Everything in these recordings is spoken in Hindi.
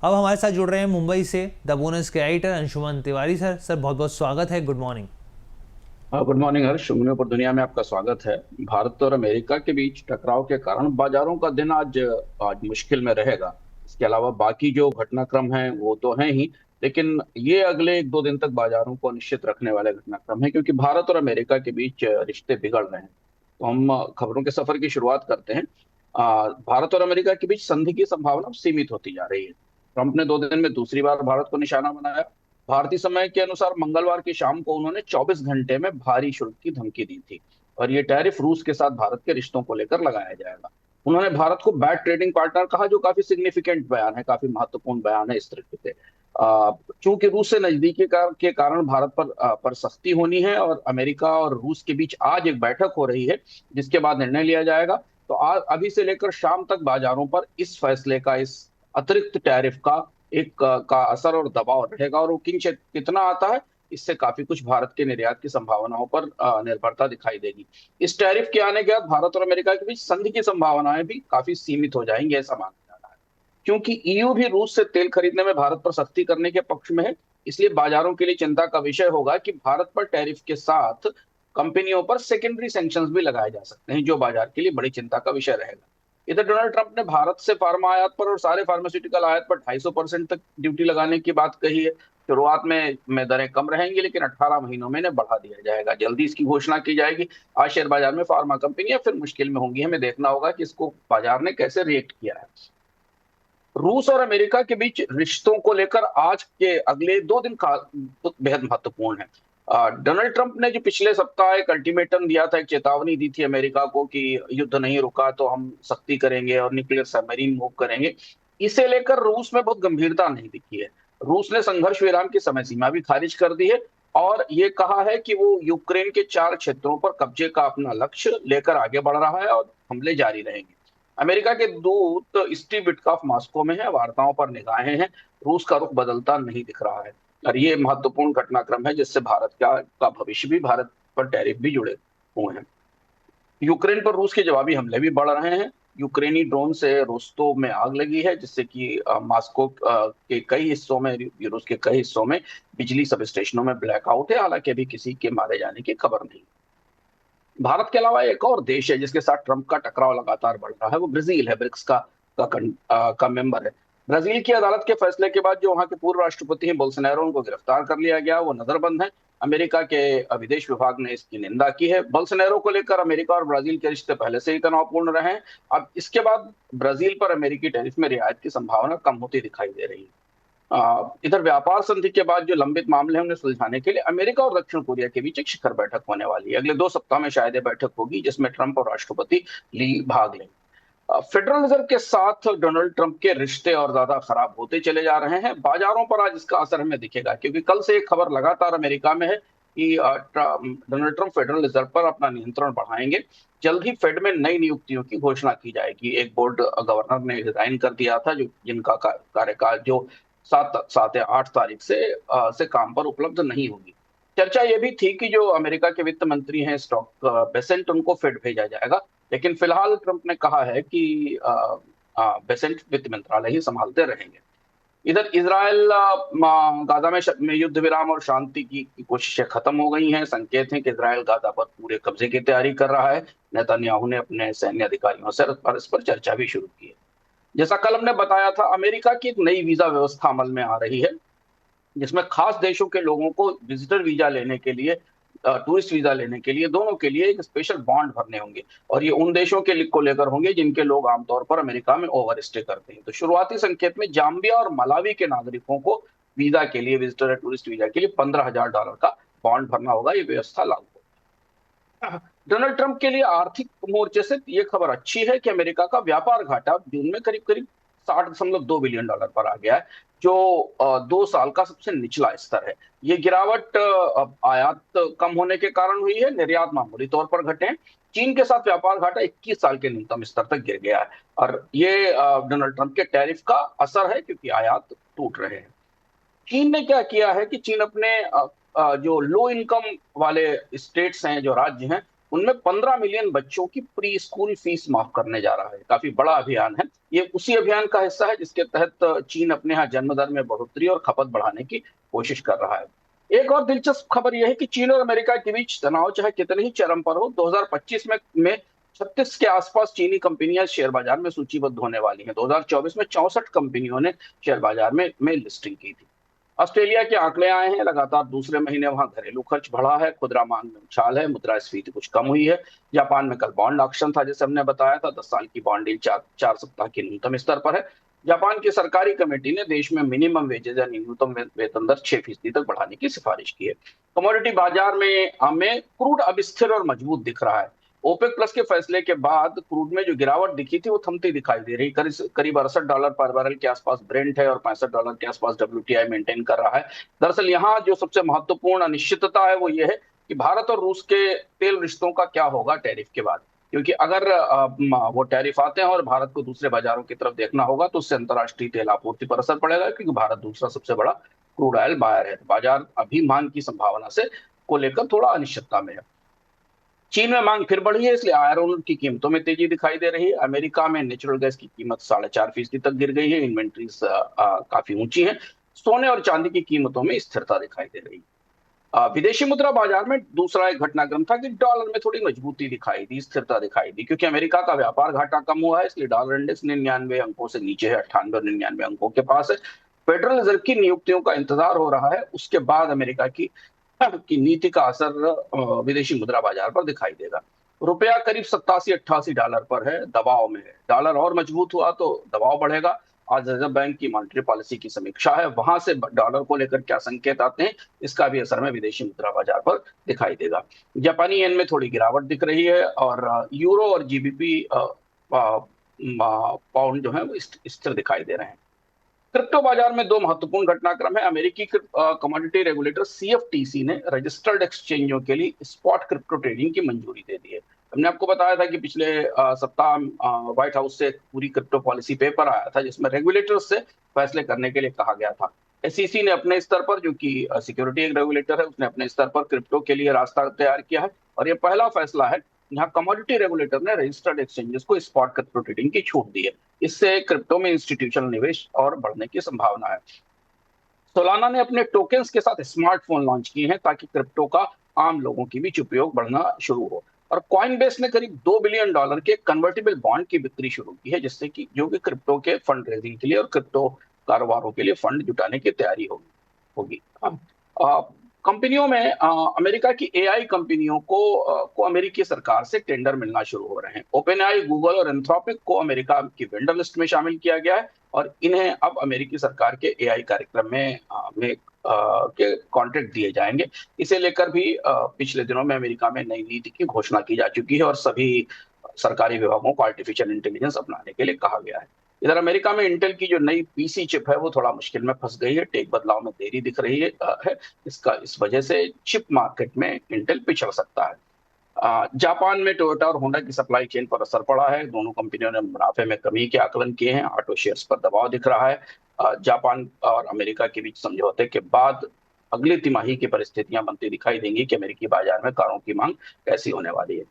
अब हमारे साथ जुड़ रहे हैं मुंबई से द बोनस के editor Anshuman Tiwari sir. Sir बहुत बहुत स्वागत है, गुड मॉर्निंग। गुड मॉर्निंग हर्ष। उंगलियों पर दुनिया में आपका स्वागत है। भारत और अमेरिका के बीच टकराव के कारण बाजारों का दिन आज आज मुश्किल में रहेगा। इसके अलावा बाकी जो घटनाक्रम हैं वो तो हैं ही, लेकिन ये अगले एक दो दिन तक बाजारों को अनिश्चित रखने वाले घटनाक्रम हैं, क्योंकि भारत और अमेरिका के बीच रिश्ते बिगड़ रहे हैं। तो हम खबरों के सफर की शुरुआत करते हैं। भारत और अमेरिका के बीच संधि की संभावना सीमित होती जा रही है। ट्रंप ने 2 दिन में दूसरी बार भारत को निशाना बनाया। भारतीय समय के अनुसार मंगलवार की शाम को उन्होंने 24 घंटे में भारी शुल्क की धमकी दी थी, और ये टैरिफ रूस के साथ भारत के रिश्तों को लेकर लगाया जाएगा। उन्होंने भारत को बैड ट्रेडिंग पार्टनर कहा, जो काफी सिग्निफिकेंट बयान है, काफी महत्वपूर्ण बयान है इस तरीके से। चूंकि रूस से नजदीकी के कारण भारत पर सख्ती होनी है, और अमेरिका और रूस के बीच आज एक बैठक हो रही है जिसके बाद निर्णय लिया जाएगा। तो आज अभी से लेकर शाम तक बाजारों पर इस फैसले का, इस अतिरिक्त टैरिफ का का असर और दबाव रहेगा, और वो कितना आता है, इससे काफी कुछ भारत के निर्यात की संभावनाओं पर निर्भरता दिखाई देगी। इस टैरिफ के आने के बाद भारत और अमेरिका के बीच संधि की संभावनाएं भी काफी सीमित हो जाएंगी, ऐसा माना जा रहा है। क्योंकि ईयू भी रूस से तेल खरीदने में भारत पर सख्ती करने के पक्ष में है, इसलिए बाजारों के लिए चिंता का विषय होगा कि भारत पर टैरिफ के साथ कंपनियों पर सेकेंडरी सैंक्शंस भी लगाए जा सकते हैं, जो बाजार के लिए बड़ी चिंता का विषय रहेगा। इधर डोनाल्ड ट्रंप ने भारत से फार्मा आयात पर और सारे फार्मास्यूटिकल आयात पर 250% तक ड्यूटी लगाने की बात कही है। शुरुआत में दरें कम रहेंगी, लेकिन 18 महीनों में इन्हें बढ़ा दिया जाएगा। जल्दी इसकी घोषणा की जाएगी। आज शेयर बाजार में फार्मा कंपनियां फिर मुश्किल में होंगी। हमें देखना होगा कि इसको बाजार ने कैसे रिएक्ट किया है। रूस और अमेरिका के बीच रिश्तों को लेकर आज के अगले 2 दिन का बेहद महत्वपूर्ण है। डोनाल्ड ट्रंप ने जो पिछले सप्ताह एक अल्टीमेटम दिया था, एक चेतावनी दी थी अमेरिका को कि युद्ध नहीं रुका तो हम सख्ती करेंगे और न्यूक्लियर सबमरीन मूव करेंगे, इसे लेकर रूस में बहुत गंभीरता नहीं दिखी है। रूस ने संघर्ष विराम की समय सीमा भी खारिज कर दी है, और ये कहा है कि वो यूक्रेन के 4 क्षेत्रों पर कब्जे का अपना लक्ष्य लेकर आगे बढ़ रहा है और हमले जारी रहेंगे। अमेरिका के दूत स्टीव विटकॉफ मॉस्को में है, वार्ताओं पर निगाहें हैं। रूस का रुख बदलता नहीं दिख रहा है, और ये महत्वपूर्ण घटनाक्रम है जिससे भारत का भविष्य भी, भारत पर टैरिफ भी जुड़े हुए हैं। यूक्रेन पर रूस के जवाबी हमले भी बढ़ रहे हैं। यूक्रेनी ड्रोन से रोस्तोव में आग लगी है, जिससे कि मॉस्को के कई हिस्सों में, रूस के कई हिस्सों में बिजली सब स्टेशनों में ब्लैकआउट है। हालांकि अभी किसी के मारे जाने की खबर नहीं। भारत के अलावा एक और देश है जिसके साथ ट्रंप का टकराव लगातार बढ़ रहा है, वो ब्राजील है। ब्रिक्स का मेंबर है। ब्राजील की अदालत के फैसले के बाद जो वहां के पूर्व राष्ट्रपति हैं बोल्सोनारो, उनको गिरफ्तार कर लिया गया, वो नजरबंद है। अमेरिका के विदेश विभाग ने इसकी निंदा की है। बोल्सोनारो को लेकर अमेरिका और ब्राजील के रिश्ते पहले से ही तनावपूर्ण रहे हैं। अब इसके बाद ब्राजील पर अमेरिकी टैरिफ में रियायत की संभावना कम होती दिखाई दे रही है। इधर व्यापार संधि के बाद जो लंबित मामले हैं उन्हें सुलझाने के लिए अमेरिका और दक्षिण कोरिया के बीच एक शिखर बैठक होने वाली है। अगले 2 सप्ताह में शायद ये बैठक होगी, जिसमें ट्रंप और राष्ट्रपति ली भाग लेंगे। फेडरल रिजर्व के साथ डोनाल्ड ट्रंप के रिश्ते और ज्यादा खराब होते चले जा रहे हैं। बाजारों पर आज इसका असर हमें दिखेगा, क्योंकि कल से एक खबर लगातार अमेरिका में है कि डोनाल्ड ट्रंप फेडरल रिजर्व पर अपना नियंत्रण बढ़ाएंगे। जल्द ही फेड में नई नियुक्तियों की घोषणा की जाएगी। एक बोर्ड गवर्नर ने रिजाइन कर दिया था, जो जिनका कार्यकाल जो 7 या 8 तारीख से काम पर उपलब्ध नहीं होगी। चर्चा ये भी थी कि जो अमेरिका के वित्त मंत्री हैं स्टॉक बेसेंट, उनको फेड भेजा जाएगा, लेकिन फिलहाल ट्रंप ने कहा है कि बेसेंट वित्त मंत्रालय ही संभालते रहेंगे। इधर इसराइल गाजा में युद्ध विराम और शांति की कोशिशें खत्म हो गई हैं। संकेत हैं कि इसराइल गाजा पर पूरे कब्जे की तैयारी कर रहा है। नेतन्याहू ने अपने सैन्य अधिकारियों से इस पर चर्चा भी शुरू की है। जैसा कल हमने बताया था, अमेरिका की एक नई वीजा व्यवस्था अमल में आ रही है, जिसमें खास देशों के लोगों को विजिटर वीजा लेने के लिए, टूरिस्ट वीजा लेने के लिए, दोनों के लिए एक स्पेशल बॉन्ड भरने होंगे, और ये उन देशों के को लेकर होंगे जिनके लोग आमतौर पर अमेरिका में ओवर स्टे करते हैं। तो शुरुआती संकेत में जाम्बिया और मलावी के नागरिकों को वीजा के लिए, विजिटर या टूरिस्ट वीजा के लिए $15,000 का बॉन्ड भरना होगा। ये व्यवस्था लागू होगी। डोनाल्ड ट्रंप के लिए आर्थिक मोर्चे से ये खबर अच्छी है कि अमेरिका का व्यापार घाटा जून में करीब करीब $60.2 बिलियन पर आ गया है, जो 2 साल का सबसे निचला स्तर है। ये गिरावट आयात कम होने के कारण हुई है, निर्यात मामूली तौर पर घटे हैं। चीन के साथ व्यापार घाटा 21 साल के न्यूनतम स्तर तक गिर गया है, और ये डोनाल्ड ट्रंप के टैरिफ का असर है, क्योंकि आयात टूट रहे हैं। चीन ने क्या किया है कि चीन अपने जो लो इनकम वाले स्टेट्स हैं, जो राज्य हैं, उनमें 15 मिलियन बच्चों की प्री स्कूल फीस माफ करने जा रहा है। काफी बड़ा अभियान है। ये उसी अभियान का हिस्सा है जिसके तहत चीन अपने यहाँ जन्म दर में बढ़ोतरी और खपत बढ़ाने की कोशिश कर रहा है। एक और दिलचस्प खबर यह है कि चीन और अमेरिका के बीच तनाव चाहे कितने ही चरम पर हो, 2025 में 36 के आसपास चीनी कंपनियां शेयर बाजार में सूचीबद्ध होने वाली हैं। 2024 में 64 कंपनियों ने शेयर बाजार में लिस्टिंग की थी। ऑस्ट्रेलिया के आंकड़े आए हैं, लगातार दूसरे महीने वहां घरेलू खर्च बढ़ा है, खुदरा मांग में उछाल है, मुद्रास्फीति कुछ कम हुई है। जापान में कल बॉन्ड ऑक्शन था, जैसे हमने बताया था, 10 साल की बॉन्ड डील चार सप्ताह के न्यूनतम स्तर पर है। जापान की सरकारी कमेटी ने देश में मिनिमम वेजेज या न्यूनतम वेतन दर 6% तक बढ़ाने की सिफारिश की है। कमोडिटी बाजार में क्रूड अब स्थिर और मजबूत दिख रहा है। ओपेक प्लस के फैसले के बाद क्रूड में जो गिरावट दिखी थी वो थमती दिखाई दे रही। करीब $68 पर बैरल के आसपास ब्रेंट है और $65 के आसपास WTI मेंटेन कर रहा है। दरअसल यहाँ जो सबसे महत्वपूर्ण अनिश्चितता है वो ये है कि भारत और रूस के तेल रिश्तों का क्या होगा टैरिफ के बाद। क्योंकि अगर वो टैरिफ आते हैं और भारत को दूसरे बाजारों की तरफ देखना होगा तो उससे अंतर्राष्ट्रीय तेल आपूर्ति पर असर पड़ेगा, क्योंकि भारत दूसरा सबसे बड़ा क्रूड ऑयल बायर है। बाजार अभी मांग की संभावना से को लेकर थोड़ा अनिश्चितता में है। चीन में मांग फिर बढ़ी है, इसलिए आयरन ऊर की कीमतों में तेजी दिखाई दे रही है। अमेरिका में नेचुरल गैस की कीमत 4.5% तक गिर गई है। इन्वेंट्रीज काफी ऊंची है। सोने और चांदी की कीमतों में स्थिरता दिखाई दे रही है। विदेशी मुद्रा बाजार में दूसरा एक घटनाक्रम था कि डॉलर में थोड़ी मजबूती दिखाई दी, स्थिरता दिखाई दी, क्योंकि अमेरिका का व्यापार घाटा कम हुआ है, इसलिए डॉलर इंडेक्स 99 अंकों से नीचे है, 98 और 99 अंकों के पास है। फेडरल रिजर्व की नियुक्तियों का इंतजार हो रहा है, उसके बाद अमेरिका की नीति का असर विदेशी मुद्रा बाजार पर दिखाई देगा। रुपया करीब 87-88 डॉलर पर है, दबाव में है। डॉलर और मजबूत हुआ तो दबाव बढ़ेगा। आज रिजर्व बैंक की मॉनेटरी पॉलिसी की समीक्षा है, वहां से डॉलर को लेकर क्या संकेत आते हैं, इसका भी असर में विदेशी मुद्रा बाजार पर दिखाई देगा। जापानी येन में थोड़ी गिरावट दिख रही है और यूरो और जीबीपी पाउंड जो है वो स्थिर दिखाई दे रहे हैं। क्रिप्टो बाजार में दो महत्वपूर्ण घटनाक्रम है। अमेरिकी कमोडिटी रेगुलेटर CFTC ने रजिस्टर्ड एक्सचेंजों के लिए स्पॉट क्रिप्टो ट्रेडिंग की मंजूरी दे दी है। हमने आपको बताया था कि पिछले सप्ताह व्हाइट हाउस से पूरी क्रिप्टो पॉलिसी पेपर आया था जिसमें रेगुलेटर्स से फैसले करने के लिए कहा गया था। SEC ने अपने स्तर पर, जो कि सिक्योरिटी एक रेगुलेटर है, उसने अपने स्तर पर क्रिप्टो के लिए रास्ता तैयार किया है और ये पहला फैसला है यहाँ कमोडिटी रेगुलेटर ने रजिस्टर्ड एक्सचेंजेस को स्पॉट क्रिप्टो ट्रेडिंग की छूट दी है। इससे क्रिप्टो में इंस्टीट्यूशनल निवेश और बढ़ने की संभावना है। सोलाना ने अपने टोकन्स के साथ स्मार्टफोन लॉन्च किए हैं ताकि क्रिप्टो का आम लोगों के बीच उपयोग बढ़ना शुरू हो। और कॉइनबेस ने करीब $2 बिलियन के कन्वर्टेबल बॉन्ड की बिक्री शुरू की है, जिससे कि जो कि क्रिप्टो के फंड रेजिंग के लिए और क्रिप्टो कारोबारों के लिए फंड जुटाने की तैयारी होगी। कंपनियों में अमेरिका की AI कंपनियों को अमेरिकी सरकार से टेंडर मिलना शुरू हो रहे हैं। OpenAI, गूगल और एंथ्रोपिक को अमेरिका की वेंडर लिस्ट में शामिल किया गया है और इन्हें अब अमेरिकी सरकार के AI कार्यक्रम के कॉन्ट्रैक्ट दिए जाएंगे। इसे लेकर भी पिछले दिनों में अमेरिका में नई नीति की घोषणा की जा चुकी है और सभी सरकारी विभागों को आर्टिफिशियल इंटेलिजेंस अपनाने के लिए कहा गया है। इधर अमेरिका में इंटेल की जो नई PC चिप है वो थोड़ा मुश्किल में फंस गई है। टेक बदलाव में देरी दिख रही है। इस वजह से चिप मार्केट में इंटेल पिछड़ सकता है। जापान में टोयोटा और होंडा की सप्लाई चेन पर असर पड़ा है। दोनों कंपनियों ने मुनाफे में कमी के आकलन किए हैं। ऑटो शेयर्स पर दबाव दिख रहा है। जापान और अमेरिका के बीच समझौते के बाद अगली तिमाही की परिस्थितियां बनती दिखाई देंगी कि अमेरिकी बाजार में कारों की मांग कैसी होने वाली है।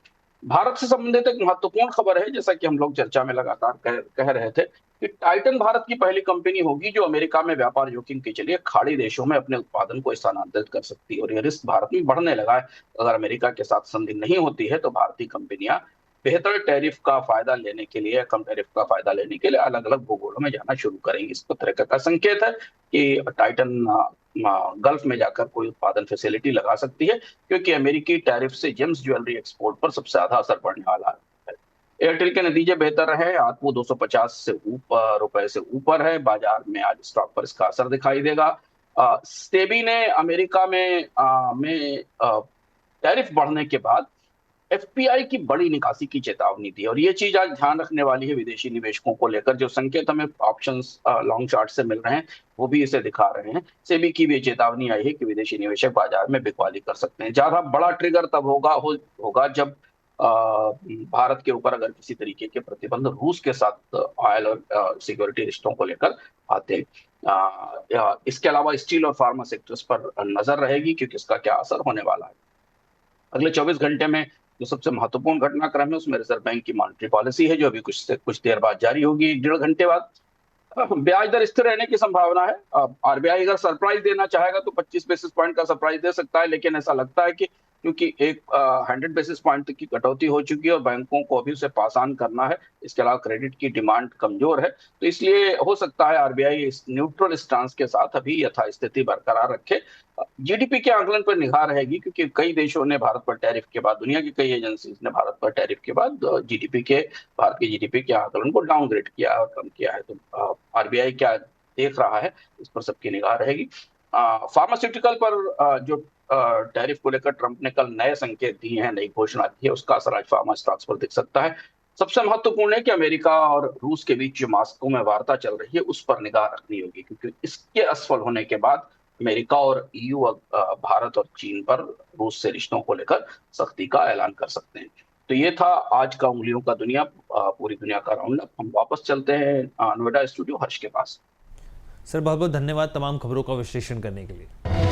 भारत से संबंधित एक महत्वपूर्ण खबर है, जैसा कि हम लोग चर्चा में लगातार कह रहे थे कि टाइटन भारत की पहली कंपनी होगी जो अमेरिका में व्यापार जोखिम के चलिए खाड़ी देशों में अपने उत्पादन को स्थानांतरित कर सकती है और यह रिस्क भारत में बढ़ने लगा है। अगर अमेरिका के साथ संधि नहीं होती है तो भारतीय कंपनियां बेहतर टैरिफ का फायदा लेने के लिए, कम टैरिफ का फायदा लेने के लिए अलग अलग भूगोलों में जाना शुरू करेंगी। इस तरह का संकेत है कि टाइटन गल्फ में जाकर कोई उत्पादन फैसिलिटी लगा सकती है, क्योंकि अमेरिकी टैरिफ से जेम्स ज्वेलरी एक्सपोर्ट पर सबसे ज्यादा असर पड़ने वाला है। एयरटेल के नतीजे बेहतर रहे। आज वो 250 से रुपए से ऊपर है। बाजार में आज स्टॉक पर इसका असर दिखाई देगा। सेबी ने अमेरिका में टैरिफ बढ़ने के बाद FPI की बड़ी निकासी की चेतावनी दी और ये चीज आज ध्यान रखने वाली है विदेशी निवेशकों को लेकर। जो संकेत हमें ऑप्शंस लॉन्ग चार्ट से मिल रहे हैं वो भी इसे दिखा रहे हैं। सेबी की भी चेतावनी आई है कि विदेशी निवेशक बाजार में बिकवाली कर सकते हैं। ज्यादा बड़ा ट्रिगर तब होगा जब भारत के ऊपर अगर किसी तरीके के प्रतिबंध रूस के साथ ऑयल और सिक्योरिटी रिश्तों को लेकर आते हैं। इसके अलावा स्टील और फार्मा सेक्टर्स पर नजर रहेगी, क्योंकि इसका क्या असर होने वाला है। अगले 24 घंटे में जो सबसे महत्वपूर्ण घटनाक्रम है उसमें रिजर्व बैंक की मॉनेटरी पॉलिसी है, जो अभी कुछ देर बाद जारी होगी, 1.5 घंटे बाद। ब्याज दर स्थिर रहने की संभावना है। आरबीआई अगर सरप्राइज देना चाहेगा तो 25 बेसिस पॉइंट का सरप्राइज दे सकता है, लेकिन ऐसा लगता है कि क्योंकि एक 100 बेसिस पॉइंट तक की कटौती हो चुकी है और बैंकों को अभी उसे पास ऑन करना है, इसके अलावा क्रेडिट की डिमांड कमजोर है, तो इसलिए हो सकता है आरबीआई इस न्यूट्रल स्टांस के साथ अभी यथास्थिति बरकरार रखे। जीडीपी के आकलन पर निगाह रहेगी, क्योंकि कई देशों ने भारत पर टैरिफ के बाद, दुनिया की कई एजेंसीज ने भारत पर टैरिफ के बाद भारत के जीडीपी के आकलन को डाउनग्रेड किया है और कम किया है। तो आरबीआई क्या देख रहा है, इस पर सबकी निगाह रहेगी। फार्मास्यूटिकल पर जो टैरिफ को लेकर ट्रंप ने कल नए संकेत दिए हैं, नई घोषणा की है, उसका असर आज फार्मा स्टॉक्स पर दिख सकता है। सबसे महत्वपूर्ण है कि अमेरिका और रूस के बीच जो मॉस्को में वार्ता चल रही है उस पर निगाह रखनी होगी, क्योंकि इसके असफल होने के बाद अमेरिका और ईयू भारत और चीन पर रूस से रिश्तों को लेकर सख्ती का ऐलान कर सकते हैं। तो ये था आज का उंगलियों का दुनिया, पूरी दुनिया का राउंड अप। हम वापस चलते हैं नोएडा स्टूडियो हर्ष के पास। सर बहुत बहुत धन्यवाद तमाम खबरों का विश्लेषण करने के लिए।